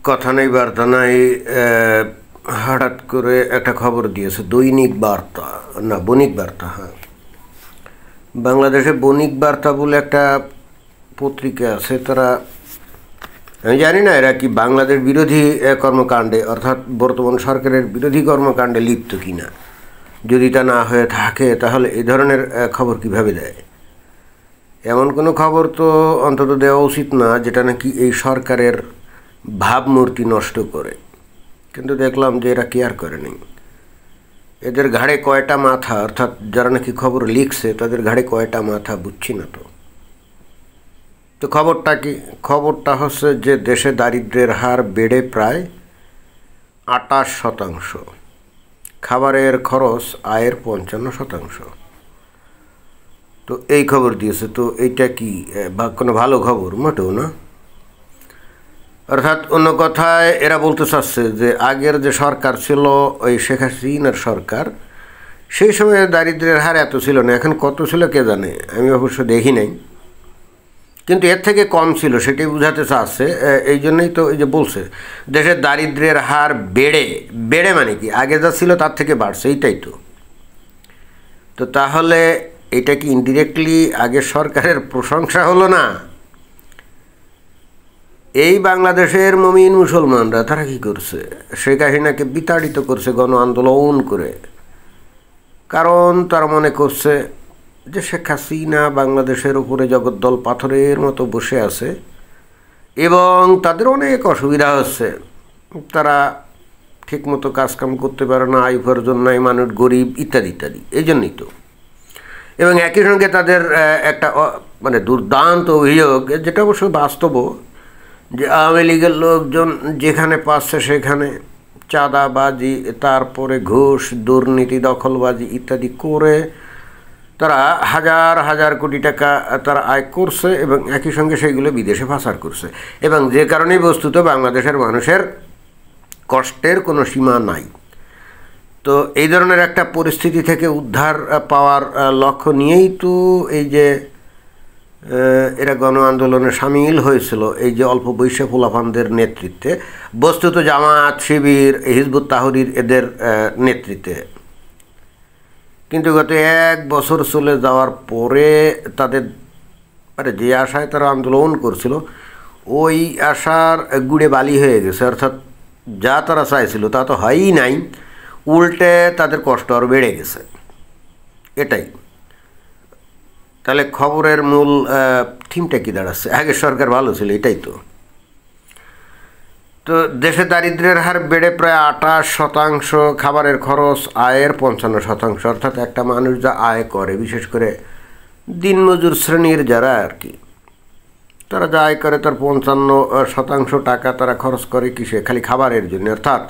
কথা নেই বার্তা নাই, হঠাৎ করে একটা খবর দিয়েছে দৈনিক বার্তা, না বণিক বার্তা। হ্যাঁ, বাংলাদেশে বণিক বার্তা বলে একটা পত্রিকা আছে। তারা, আমি জানি না এরা কি বাংলাদেশ বিরোধী কর্মকাণ্ডে অর্থাৎ বর্তমান সরকারের বিরোধী কর্মকাণ্ডে লিপ্ত কিনা। যদি তা না হয়ে থাকে তাহলে এই ধরনের খবর কিভাবে দেয়? এমন কোনো খবর তো অন্তত দেওয়া উচিত না যেটা নাকি এই সরকারের ভাবমূর্তি নষ্ট করে। কিন্তু দেখলাম যে এরা কেয়ার করেনি। এদের ঘাড়ে কয়টা মাথা, অর্থাৎ যারা নাকি খবর লিখছে তাদের ঘাড়ে কয়টা মাথা বুঝছি না। তো খবরটা কি? খবরটা হচ্ছে যে দেশে দারিদ্র্যের হার বেড়ে প্রায় 28%, খাবারের খরচ আয়ের 55%। তো এই খবর দিয়েছে। তো এইটা কি কোনো ভালো খবর? মোটেও না। অর্থাৎ অন্য কথায় এরা বলতে চাচ্ছে যে আগের যে সরকার ছিল ওই শেখ হাসিনার সরকার, সেই সময় দারিদ্র্যের হার এত ছিল না। এখন কত ছিল কে জানে, আমি অবশ্য দেখি নাই, কিন্তু এর থেকে কম ছিল, সেটাই বোঝাতে চাচ্ছে। এই জন্যই তো এই যে বলছে দেশের দারিদ্র্যের হার বেড়ে মানে কি আগে যা ছিল তার থেকে বাড়ছে, এইটাই তো। তাহলে এটা কি ইনডিরেক্টলি আগের সরকারের প্রশংসা হলো না? এই বাংলাদেশের মুমিন মুসলমানরা তারা কি করছে? শেখ হাসিনাকে বিতাড়িত করছে গণ আন্দোলন করে। কারণ তারা মনে করছে যে শেখ হাসিনা বাংলাদেশের উপরে জগদ্দল পাথরের মতো বসে আছে এবং তাদের অনেক অসুবিধা হচ্ছে। তারা ঠিকমতো কাজকাম করতে পারে না, আয় উপার্জন নাই, মানুষ গরিব, ইত্যাদি ইত্যাদি। এই জন্যই তো। এবং একই সঙ্গে তাদের একটা মানে দুর্দান্ত অভিযোগ, যেটা অবশ্য বাস্তবও, যে আওয়ামী লীগের লোকজন যেখানে পাচ্ছে সেখানে চাঁদাবাজি, তারপরে ঘুষ, দুর্নীতি, দখলবাজি ইত্যাদি করে তারা হাজার হাজার কোটি টাকা তারা আয় করছে এবং একই সঙ্গে সেইগুলো বিদেশে পাচার করছে। এবং যে কারণেই বস্তুত বাংলাদেশের মানুষের কষ্টের কোনো সীমা নাই। তো এই ধরনের একটা পরিস্থিতি থেকে উদ্ধার পাওয়ার লক্ষ্য নিয়েই তো এই যে এরা গণ আন্দোলনে সামিল হয়েছিল, এই যে অল্প বয়সী পোলাপানদের নেতৃত্বে, বস্তুত জামাত, শিবির, হিজবুত তাহরির এদের নেতৃত্বে। কিন্তু গত 1 বছর চলে যাওয়ার পরে তাদের যে আশায় তারা আন্দোলন করছিল ওই আশার গুড়ে বালি হয়ে গেছে। অর্থাৎ যা তারা চাইছিল তা তো হয়ই নাই, উল্টে তাদের কষ্ট আরও বেড়ে গেছে। এটাই তাহলে খবরের মূল থিমটা কি দাঁড়াচ্ছে? আগের সরকার ভালো ছিল, এটাই তো। তো দেশে দারিদ্র্যের হার বেড়ে প্রায় 28%, খাবারের খরচ আয়ের 55%। অর্থাৎ একটা মানুষ যা আয় করে, বিশেষ করে দিনমজুর শ্রেণীর যারা আর কি, তারা যা আয় করে তার 55% টাকা তারা খরচ করে কিসে? খালি খাবারের জন্য। অর্থাৎ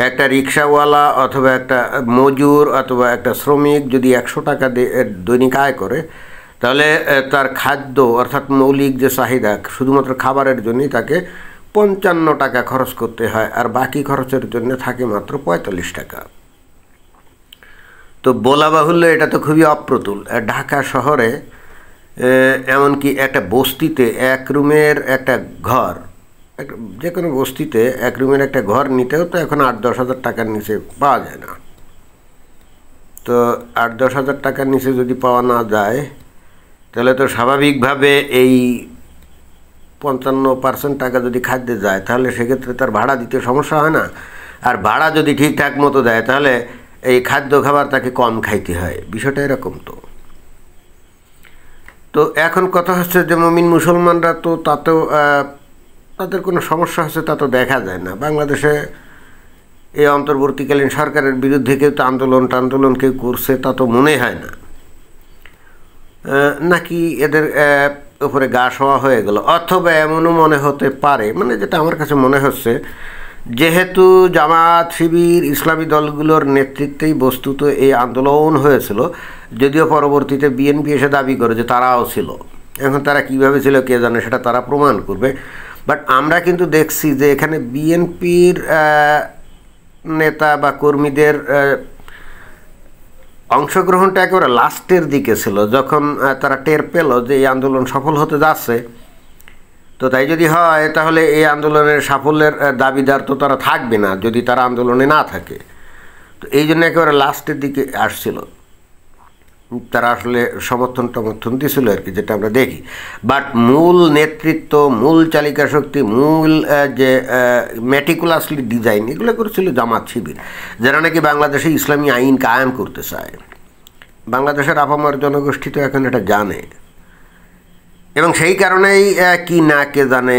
একটা রিক্সাওয়ালা অথবা একটা মজুর অথবা একটা শ্রমিক যদি 100 টাকা দৈনিক আয় করে, তাহলে তার খাদ্য অর্থাৎ মৌলিক যে চাহিদা শুধুমাত্র খাবারের জন্যই তাকে 55 টাকা খরচ করতে হয়, আর বাকি খরচের জন্য থাকে মাত্র 45 টাকা। তো বলা বাহুল্য এটা তো খুবই অপ্রতুল। ঢাকা শহরে এমনকি একটা বস্তিতে 1 রুমের একটা ঘর, যে কোনো বস্তিতে 1 রুমের একটা ঘর নিতেও তো এখন 8-10 হাজার টাকার নিচে পাওয়া যায় না। তো 8-10 হাজার টাকার নিচে যদি পাওয়া না যায়, তাহলে তো স্বাভাবিকভাবে এই 55% টাকা যদি খাদ্যে যায়, তাহলে সেক্ষেত্রে তার ভাড়া দিতে সমস্যা হয় না। আর ভাড়া যদি ঠিকঠাক মতো দেয়, তাহলে এই খাদ্য খাবার তাকে কম খাইতে হয়। বিষয়টা এরকম তো এখন কথা হচ্ছে যে মুমিন মুসলমানরা তো তাতেও তাদের কোনো সমস্যা হচ্ছে তা তো দেখা যায় না। বাংলাদেশে এই অন্তর্বর্তীকালীন সরকারের বিরুদ্ধে কেউ তো আন্দোলন কেউ করছে তা তো মনে হয় না। নাকি এদের উপরে গা শোয়া হয়ে গেল, অথবা এমনও মনে হতে পারে, মানে যেটা আমার কাছে মনে হচ্ছে, যেহেতু জামাত, শিবির, ইসলামী দলগুলোর নেতৃত্বেই বস্তুত এই আন্দোলন হয়েছিল, যদিও পরবর্তীতে বিএনপি এসে দাবি করে যে তারাও ছিল। এখন তারা কীভাবে ছিল কে জানে, সেটা তারা প্রমাণ করবে। বাট আমরা কিন্তু দেখছি যে এখানে বিএনপির নেতা বা কর্মীদের অংশগ্রহণটা একেবারে লাস্টের দিকে ছিল, যখন তারা টের পেল যে এই আন্দোলন সফল হতে যাচ্ছে। তো তাই যদি হয় তাহলে এই আন্দোলনের সাফল্যের দাবিদার তো তারা থাকবে না যদি তারা আন্দোলনে না থাকে। তো এই জন্য একেবারে লাস্টের দিকে আসছিল, তারা আসলে সমর্থন দিছিল আর কি, যেটা আমরা দেখি। বাট মূল নেতৃত্ব, মূল চালিকা শক্তি, মূল যে মেটিকুলাসলি ডিজাইন, এগুলো করেছিল জামাত শিবির, যারা নাকি বাংলাদেশে ইসলামী আইন কায়েম করতে চায়। বাংলাদেশের আপামর জনগোষ্ঠী তো এখন এটা জানে, এবং সেই কারণেই কি না কে জানে,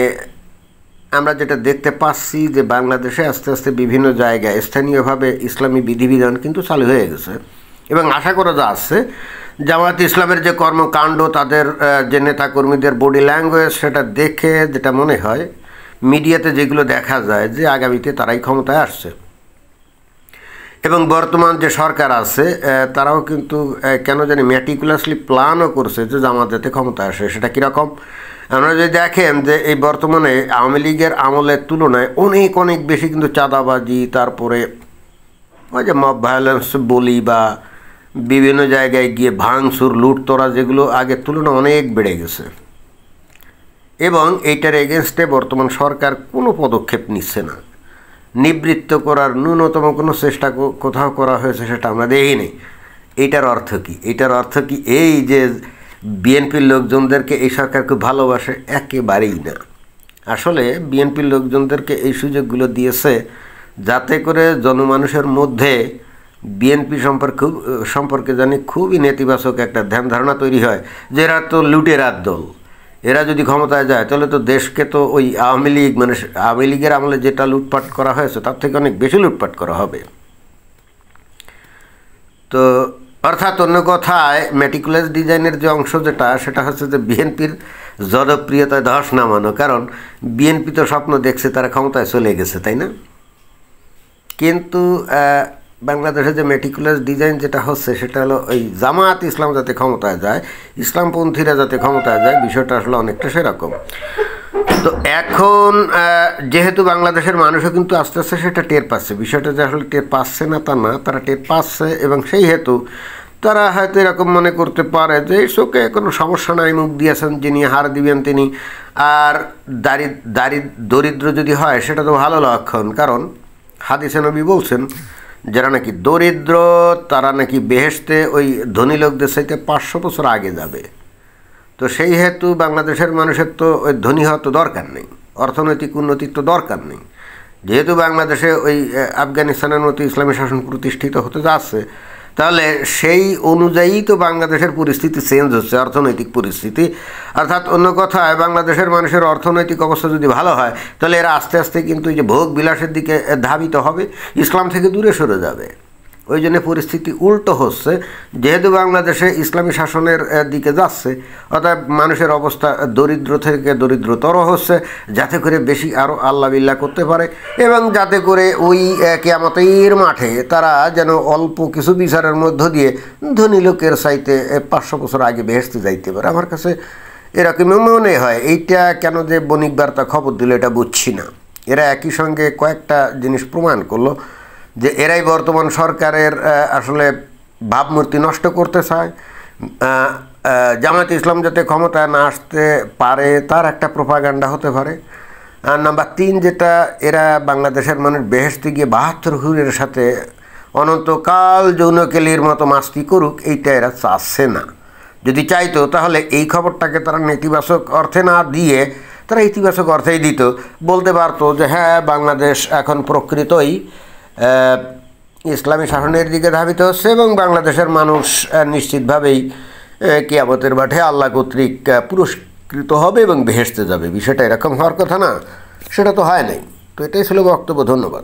আমরা যেটা দেখতে পাচ্ছি যে বাংলাদেশে আস্তে আস্তে বিভিন্ন জায়গায় স্থানীয়ভাবে ইসলামী বিধিবিধান কিন্তু চালু হয়ে গেছে। এবং আশা করা যাচ্ছে জামায়াত ইসলামের যে কর্মকাণ্ড, তাদের যে নেতাকর্মীদের বডি ল্যাঙ্গুয়েজ, সেটা দেখে যেটা মনে হয়, মিডিয়াতে যেগুলো দেখা যায়, যে আগামীতে তারাই ক্ষমতায় আসছে। এবং বর্তমান যে সরকার আছে তারাও কিন্তু কেন জানি ম্যাটিকুলাসলি প্ল্যানও করছে যে জামাত যাতে ক্ষমতায় আসে। সেটা কীরকম, আপনারা যদি দেখেন যে এই বর্তমানে আওয়ামী লীগের আমলের তুলনায় অনেক অনেক বেশি কিন্তু চাঁদাবাজি, তারপরে ওই যে মব ভায়োলেন্স বলি, বা বিভিন্ন জায়গায় গিয়ে ভাঙচুর, লুটতরা, যেগুলো আগের তুলনায় অনেক বেড়ে গেছে। এবং এইটার এগেনস্টে বর্তমান সরকার কোনো পদক্ষেপ নিচ্ছে না। নিবৃত্ত করার ন্যূনতম কোনো চেষ্টা কোথাও করা হয়েছে সেটা আমরা দেখিনি। এইটার অর্থ কী? এইটার অর্থ কি এই যে বিএনপির লোকজনদেরকে এই সরকার খুব ভালোবাসে? একেবারেই না। আসলে বিএনপির লোকজনদেরকে এই সুযোগগুলো দিয়েছে যাতে করে জনমানুষের মধ্যে বিএনপি সম্পর্কে জানি খুবই নেতিবাচক একটা ধ্যান ধারণা তৈরি হয় যে এরা তো লুটেরার দল, এরা যদি ক্ষমতায় যায় তাহলে তো দেশকে তো ওই আওয়ামী লীগ, মানে আওয়ামী লীগের আমলে যেটা লুটপাট করা হয়েছে তার থেকে অনেক বেশি লুটপাট করা হবে। তো অর্থাৎ অন্য কথায় মেটিকুলাস ডিজাইনের যে অংশ সেটা হচ্ছে যে বিএনপির জনপ্রিয়তায় ধস নামানো। কারণ বিএনপি তো স্বপ্ন দেখছে তারা ক্ষমতায় চলে গেছে, তাই না? কিন্তু বাংলাদেশে যে মেটিকুলাস ডিজাইন যেটা হচ্ছে সেটা হলো ওই জামাত ইসলাম যাতে ক্ষমতায় যায়, ইসলামপন্থীরা যাতে ক্ষমতায় যায়, বিষয়টা আসলে অনেকটা সেরকম। তো এখন যেহেতু বাংলাদেশের মানুষও কিন্তু আস্তে আস্তে সেটা টের পাচ্ছে, বিষয়টা যে আসলে টের পাচ্ছে না তা না, তারা টের পাচ্ছে। এবং সেই হেতু তারা হয়তো এরকম মনে করতে পারে যে শোকে কোনো সমস্যা নাই, মুখ দিয়েছেন যিনি, হার দিবেন তিনি। আর দরিদ্র যদি হয় সেটা তো ভালো লক্ষণ, কারণ হাদিসে নবী বলছেন যারা নাকি দরিদ্র তারা নাকি বেহেশতে ওই ধনী লোকদের চাইতে 500 বছর আগে যাবে। তো সেই হেতু বাংলাদেশের মানুষের তো ওই ধনী হওয়ার তো দরকার নেই, অর্থনৈতিক উন্নতির তো দরকার নেই। যেহেতু বাংলাদেশে ওই আফগানিস্তানের মতো ইসলামী শাসন প্রতিষ্ঠিত হতে যাচ্ছে, তাহলে সেই অনুযায়ী তো বাংলাদেশের পরিস্থিতি চেঞ্জ হচ্ছে, অর্থনৈতিক পরিস্থিতি। অর্থাৎ অন্য কথায় বাংলাদেশের মানুষের অর্থনৈতিক অবস্থা যদি ভালো হয় তাহলে এরা আস্তে আস্তে কিন্তু যে ভোগ বিলাসের দিকে ধাবিত হবে, ইসলাম থেকে দূরে সরে যাবে। ওই জন্য পরিস্থিতি উল্টো হচ্ছে। যেহেতু বাংলাদেশে ইসলামী শাসনের দিকে যাচ্ছে, অর্থাৎ মানুষের অবস্থা দরিদ্র থেকে দরিদ্রতর হচ্ছে, যাতে করে বেশি আরও আল্লাহ বিল্লাহ করতে পারে, এবং যাতে করে ওই কিয়ামতের মাঠে তারা যেন অল্প কিছু বিচারের মধ্য দিয়ে ধনী লোকের চাইতে 500 বছর আগে বেহেশতে যাইতে পারে। আমার কাছে এরকমই মনে হয়। এইটা কেন যে বণিক বার্তা খবর দিল এটা বুঝছি না। এরা একই সঙ্গে কয়েকটা জিনিস প্রমাণ করলো যে এরাই বর্তমান সরকারের আসলে ভাবমূর্তি নষ্ট করতে চায়। জামায়াত ইসলাম যাতে ক্ষমতায় না আসতে পারে তার একটা প্রোপাগান্ডা হতে পারে। আর নাম্বার 3 যেটা, এরা বাংলাদেশের মানুষ বেহেশতে গিয়ে 72 হুরের সাথে অনন্তকাল যৌনকেলির মতো মাস্তি করুক, এইটা এরা চাচ্ছে না। যদি চাইতো তাহলে এই খবরটাকে তারা নেতিবাচক অর্থে না দিয়ে তারা ইতিবাচক অর্থেই দিত, বলতে পারতো যে হ্যাঁ বাংলাদেশ এখন প্রকৃতই ইসলামী শাসনের দিকে ধাবিত হচ্ছে এবং বাংলাদেশের মানুষ নিশ্চিতভাবেই কিয়ামতের মাঠে আল্লাহ কর্তৃক পুরস্কৃত হবে এবং বেহেশতে যাবে। বিষয়টা এরকম হওয়ার কথা না, সেটা তো হয় নাই। তো এটাই ছিল বক্তব্য। ধন্যবাদ।